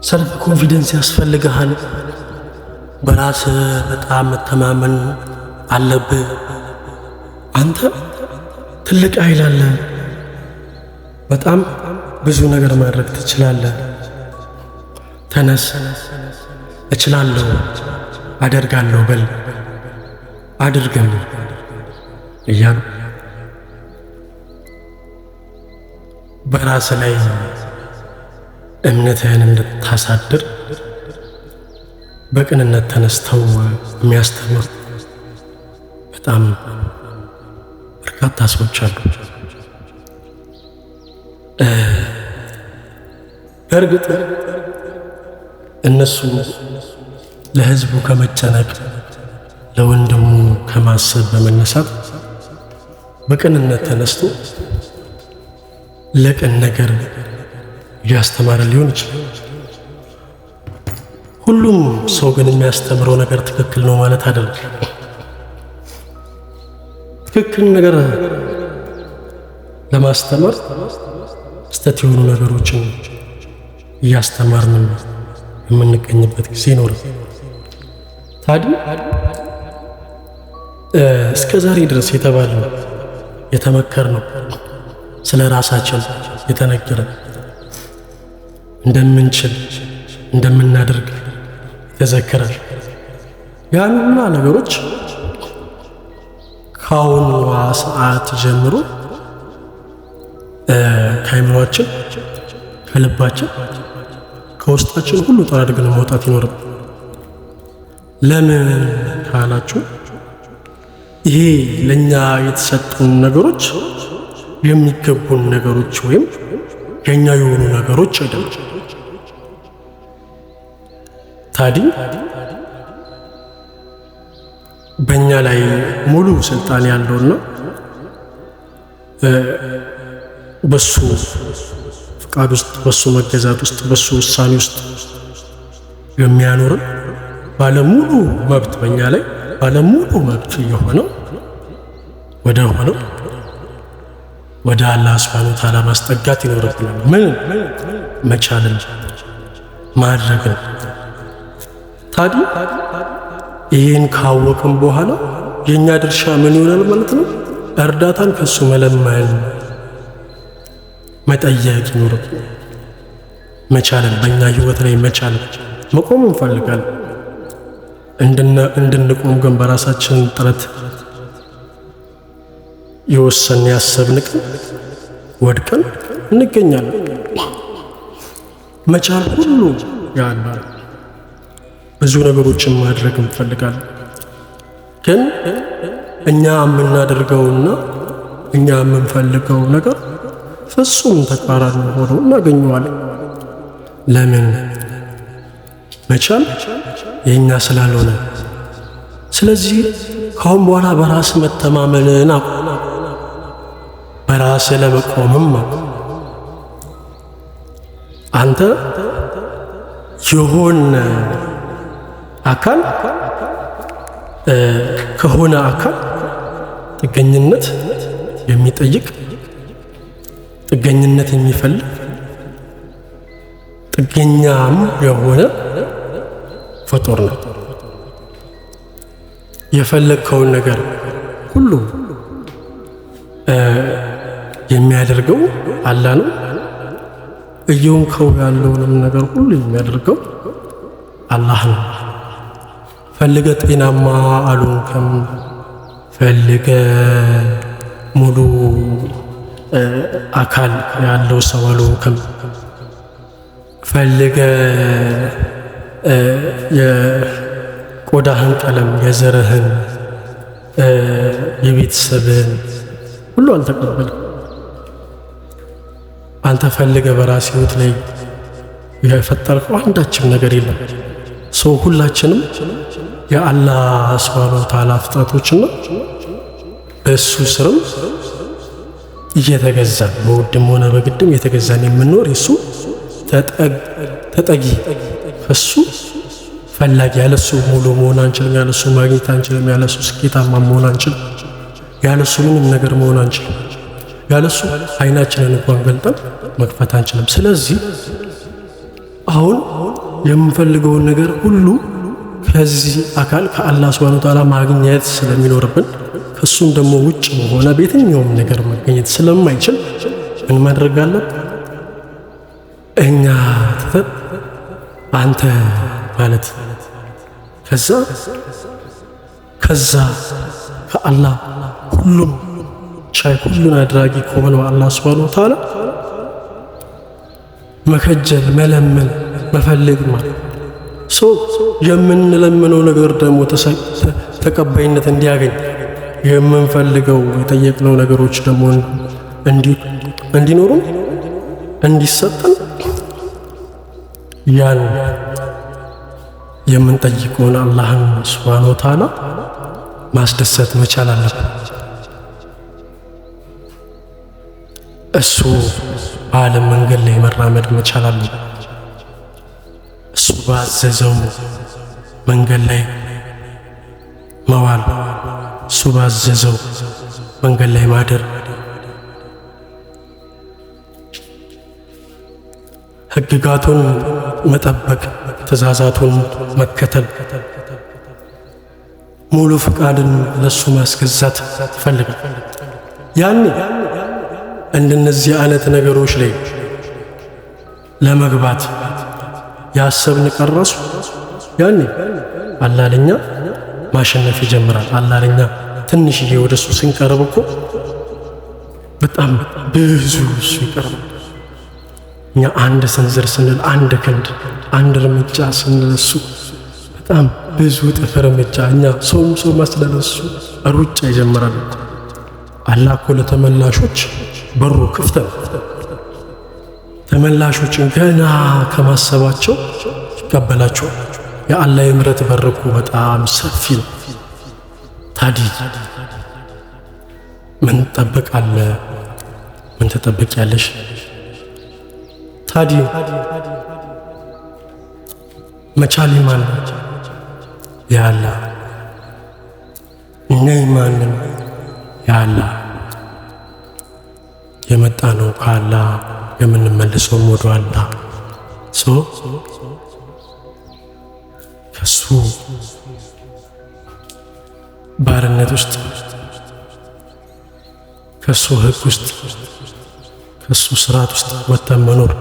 ሰልፍ ኮንፊደንስ ያስፈልግሃል። በራስ በጣም መተማመን አለብህ። አንተ ትልቅ ኃይል አለ። በጣም ብዙ ነገር ማድረግ ትችላለህ። ተነስ፣ እችላለሁ፣ አደርጋለሁ በል፣ አድርገም እያሉ በራስ ላይ እምነትህን እንድታሳድር በቅንነት ተነስተው የሚያስተምሩ በጣም በርካታ ሰዎች አሉ። በእርግጥ እነሱ ለሕዝቡ ከመጨነቅ ለወንድሙ ከማሰብ በመነሳት በቅንነት ተነስቶ ለቅን ነገር እያስተማረ ሊሆን ይችላል። ሁሉም ሰው ግን የሚያስተምረው ነገር ትክክል ነው ማለት አይደለም። ትክክል ነገር ለማስተማር ስተት የሆኑ ነገሮችን እያስተማርን የምንገኝበት ጊዜ ይኖራል። ታዲያ እስከ ዛሬ ድረስ የተባለው የተመከርነው ስለ ራሳችን የተነገረን እንደምንችል እንደምናደርግ የተዘከረን ያን ሁሉ ነገሮች ከአሁኑ ሰዓት ጀምሮ ከአይምሯችን ከልባችን ከውስጣችን ሁሉ ጠራርገን መውጣት ይኖርብናል። ለምን ካላችሁ ይሄ ለኛ የተሰጡን ነገሮች የሚገቡን ነገሮች ወይም የኛ የሆኑ ነገሮች አይደሉም። ታዲያ በእኛ ላይ ሙሉ ስልጣን ያለውና በሱ ፍቃድ ውስጥ በሱ መገዛት ውስጥ በሱ ውሳኔ ውስጥ የሚያኖርን ባለሙሉ መብት በእኛ ላይ ባለሙሉ መብት የሆነው ወደ አላህ ሱብሓነሁ ወተዓላ ማስጠጋት ይኖርብናል። ምን መቻልን ማድረግን። ታዲያ ይህን ካወቅን በኋላ የእኛ ድርሻ ምን ይሆናል ማለት ነው? እርዳታን ከሱ መለመን መጠየቅ ይኖርብናል። መቻልን በእኛ ህይወት ላይ መቻልን መቆም እንፈልጋለን። እንድንቆም ግን በራሳችን ጥረት የወሰን ያሰብን ቀን ወድቀን እንገኛለን። መቻል ሁሉ ያለው ብዙ ነገሮችን ማድረግ እንፈልጋለን። ግን እኛ የምናደርገውና እኛ የምንፈልገው ነገር ፍጹም ተቃራኒ ሆኖ እናገኘዋለን። ለምን? መቻል የኛ ስላልሆነ። ስለዚህ ካሁን በኋላ በራስ መተማመንን አቁም። በራስ ለመቆምም አንተ የሆነ አካል ከሆነ አካል ጥገኝነት የሚጠይቅ ጥገኝነት የሚፈልግ ጥገኛም የሆነ ፍጡር ነው። የፈለግከውን ነገር ሁሉ የሚያደርገው አላህ ነው። እየሆንከው ያለውንም ነገር ሁሉ የሚያደርገው አላህ ነው። ፈልገ ጤናማ አልሆንክም፣ ፈልገ ሙሉ አካል ያለው ሰው አልሆንክም፣ ፈልገ የቆዳህን ቀለም የዘርህን የቤተሰብህን ሁሉ አልተቀበልም። አንተ ፈልገ በራስ ህይወት ላይ የፈጠርከው አንዳችም ነገር የለም። ሰው ሁላችንም የአላህ ሱብሓነሁ ወተዓላ ፍጥረቶችና በእሱ ስርም እየተገዛን በውድም ሆነ በግድም እየተገዛን የምንኖር የሱ ተጠጊ እሱ ፈላጊ። ያለሱ ሙሉ መሆን አንችልም፣ ያለሱ ማግኘት አንችልም፣ ያለሱ ስኬታማ መሆን አንችልም፣ ያለሱ ምንም ነገር መሆን አንችልም፣ ያለሱ አይናችንን እንኳን ገልጠን መክፈት አንችልም። ስለዚህ አሁን የምንፈልገውን ነገር ሁሉ ከዚህ አካል ከአላህ ሱብሓነሁ ወተዓላ ማግኘት ስለሚኖርብን ከሱም ደግሞ ውጭ በሆነ በየትኛውም ነገር መገኘት ስለማይችል ምን ማድረግ አለብን? እኛ ትተን አንተ ማለት ከዛ ከአላህ ሁሉም ቻይ ሁሉን አድራጊ ከሆነው አላህ ሱብሓነሁ ወተዓላ መከጀል፣ መለመን፣ መፈለግ ማለት የምንለምነው ነገር ደግሞ ተቀባይነት እንዲያገኝ የምንፈልገው የጠየቅነው ነገሮች ደግሞ እንዲኖሩን እንዲሰጠን ያን የምንጠይቀውን አላህን ሱብሓነሁ ወተዓላ ማስደሰት መቻል አለብን። እሱ በዓለም መንገድ ላይ መራመድ መቻል አለብን። እሱ ባዘዘው መንገድ ላይ መዋል፣ እሱ ባዘዘው መንገድ ላይ ማደር፣ ሕግጋቱን መጠበቅ፣ ትእዛዛቱን መከተል፣ ሙሉ ፍቃድን ለሱ ማስገዛት ይፈልጋል። ያኔ እንደነዚህ አይነት ነገሮች ላይ ለመግባት ያሰብን ቀረሱ ያኔ አላህ ለኛ ማሸነፍ ይጀምራል። አላህ ለኛ ትንሽዬ ወደሱ ስንቀርብ እኮ በጣም ብዙ እሱ ይቀርባል። እኛ አንድ ስንዝር ስንል አንድ ክንድ አንድ እርምጃ ስንል እሱ በጣም ብዙ እጥፍ እርምጃ እኛ ሰው መስለን እሱ ሩጫ ይጀምራል። አላህ እኮ ለተመላሾች በሩ ክፍት ነው። ተመላሾችን ገና ከማሰባቸው ይቀበላቸዋል። የአላህ የምሕረት በር እኮ በጣም ሰፊ ነው። ታዲያ ምን ትጠብቃለህ? ምን ትጠብቂያለሽ? ታዲያ መቻል ማን ነው? ያአላህ እኔ ማንም ያአላህ የመጣ ነው ከአላህ የምንመልሰው ወደ አላህ ከሱ ባርነት ውስጥ ከሱ ሕግ ውስጥ ከሱ ስርዓት ውስጥ ወጥተን መኖር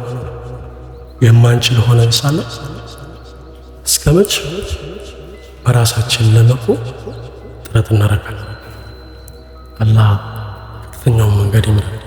የማንችል ሆነን ሳለ እስከመቼ በራሳችን ለመቆም ጥረት እናደርጋለን? አላህ ከፍተኛውን መንገድ ይምራል።